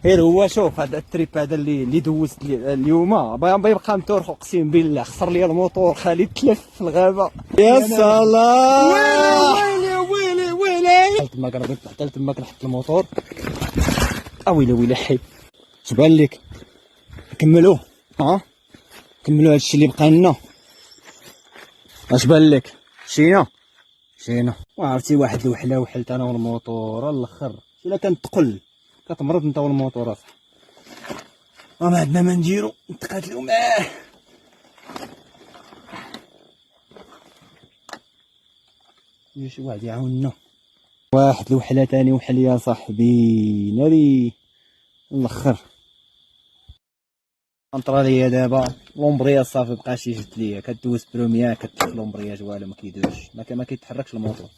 غير هو شوف هذا التريب هذا اللي دوزت اليوم بيبقى متورخ، اقسم بالله خسر لي الموتور خالد تلف في الغابه. يا سلام ويلي ويلي ويلي حتى تما قربت حتى تما كنحط الموتور. ويلي ويلي حي شبان لك نكملوه. كملوا هادشي اللي بقى لنا. اش بان لك؟ مشينا وعرفتي واحد الوحله وحلت انا والموتور الاخر. الا كانت تقل كتمرض انت والموتور اصاحبي. ما عندنا ما نديرو نتقاتلو معاه. يجي شي واحد يعاوننا. واحد الوحله تاني وحل يا صاحبي ناري الاخر. انطرا ليا دابا لومبرياج صافي مبقاش يجد ليا. كدوز بروميير كتلف لومبرياج والو ما كيدوزش ما كيتحركش الموتور.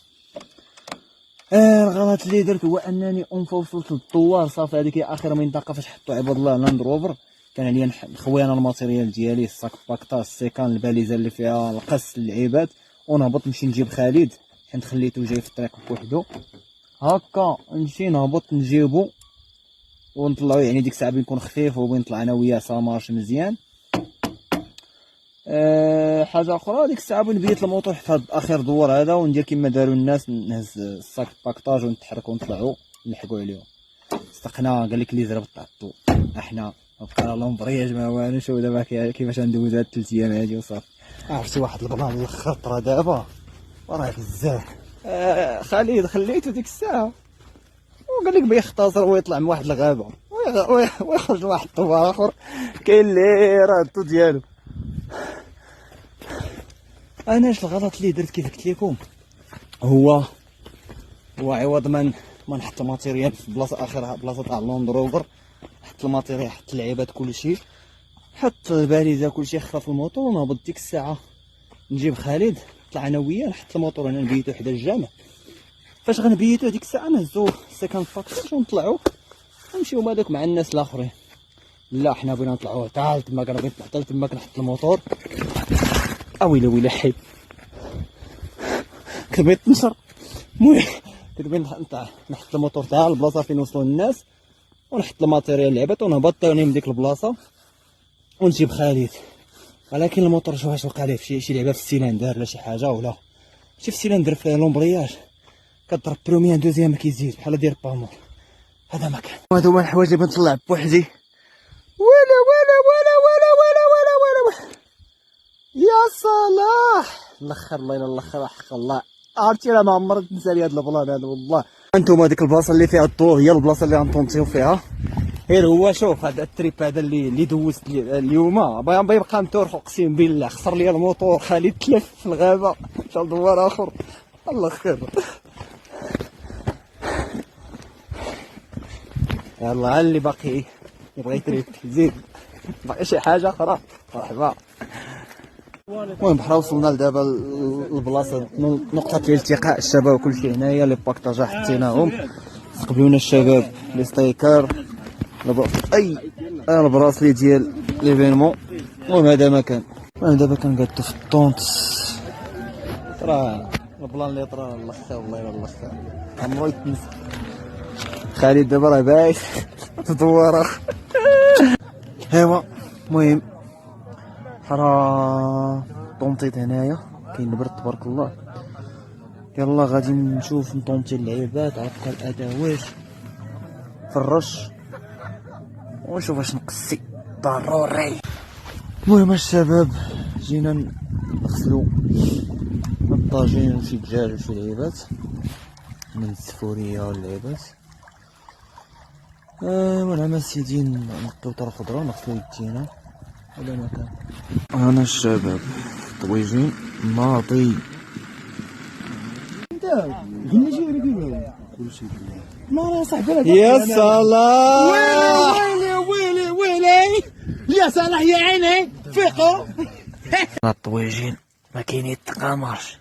الغلط اللي درت هو انني وصلت للطوار صافي. هذيك هي اخر منطقه فاش حطوا عباد الله لاند روفر. كان عليا نخوي انا الماتيريال ديالي الساك باكطاس السيكان الباليزه اللي فيها القص للعباد ونهبط نمشي نجيب خالد حيت خليته جاي في الطريق بوحدو. هكا نمشي نهبط نجيبو ونطلعو. يعني ديك الساعه بنكون خفيف وبين نطلع انا وياه سامارش مزيان. حاجه اخرى ديك الساعه بنبيت الموتور حتى هاد اخر دوار هذا وندير كما داروا الناس نهز الساك باكطاج ونتحرك ونطلعوا نلحقوا عليهم. استقنا قال لك اللي زرب طاطو احنا بقى لومبرياج ما والو. شوف دابا كيفاش ندوز هاد 3 ايام هادي وصافي. عرفتي واحد البلان الاخر طرا دابا وراه بزاف. خالد خليته ديك الساعه وقال لك بيختصر ويطلع من واحد الغابه ويخرج لواحد الطوار اخر كاين اللي راه الطو ديالو. انا اش الغلط اللي درت كيف قلت لكم هو عوض ما نحط الماتيريال في بلاصه اخرها بلاصه تاع اللوند روفر. حط الماتيريال حط اللعيبات كلشي حط الباليزه كلشي خفف الموتور ونهبط ديك الساعه نجيب خالد طلع انا وياه نحط الموتور هنا نبيتو حدا الجامع. فاش غنبيتو ديك الساعه نهزو السكن فاكتور ونطلعو نمشيو هذاك مع الناس الاخرين. لا حنا بغينا نطلعو حتى تما قربت حتى تما كنحط الموتور. ويلي ويلي حي كبيت نشر. المهم كنت نحط الموتور تاع البلاصه فين وصلوا الناس ونحط الماتيريال لعبات ونهبط ثاني من ديك البلاصه ونجيب خالد. ولكن الموتور شوف واش وقع ليه شي لعبه في السيلندر ولا شي حاجه ولا شي في السيلندر في لومبرياج كضرب بروميير دوزيام ما كيزيد بحال دير بامور. هذا ما كان. هادو هما الحوايج اللي بنطلع بوحدي. ولا ولا ولا ولا ولا ولا ولا ولا يا صلاح الاخر. الله الا الاخر حق الله. عرفتي راه ما عمرت نسى لي هاد البلان هذا والله. انتم هذيك البلاصه اللي فيها الضوء هي البلاصه اللي غنطونطيو فيها. غير هو شوف هذا التريب هذا اللي دوزت اليوم بيبقى متورخ، اقسم بالله خسر لي الموتور خالد تلف في الغابه مشى لدوار اخر. الله خير. يلا اللي باقي يبغى يتريب زيد باقي شي حاجه اخرى مرحبا. المهم بحال وصلنا لدابا البلاصه نقطه الالتقاء الشباب وكلشي هنايا لي باكطاجا حطيناهم. استقبلونا الشباب لي ستيكر البراسلي ديال ليفينمون. المهم هذا مكان. دابا كنقادو في الطونط. راه البلان اللي طرا الله خير والله الا الله خير عمرو يتنسى. خالد دابا راه بايت في دوار اخر. ايوا المهم راه طونطيت هنايا كاين البرد تبارك الله. يلا غادي نشوف نطونطي اللعيبات عطى الادوات في الرش ونشوف واش نقصي ضروري. المهم الشباب جينا نغسلو الطاجين وشي دجاج وشي لعيبات من السفوريه واللعيبات. ونعمل سيدي نقيو طرف الخضره ونغسلو يدينا. هذا مكان. انا الشباب طويجين ناضي. انت قلنا شي غير كلشي ما صاحبي. يا صلاح ويلي ويلي ويلي يا صلاح يا عيني فيقو. الطويجين ما كاين يتقامرش.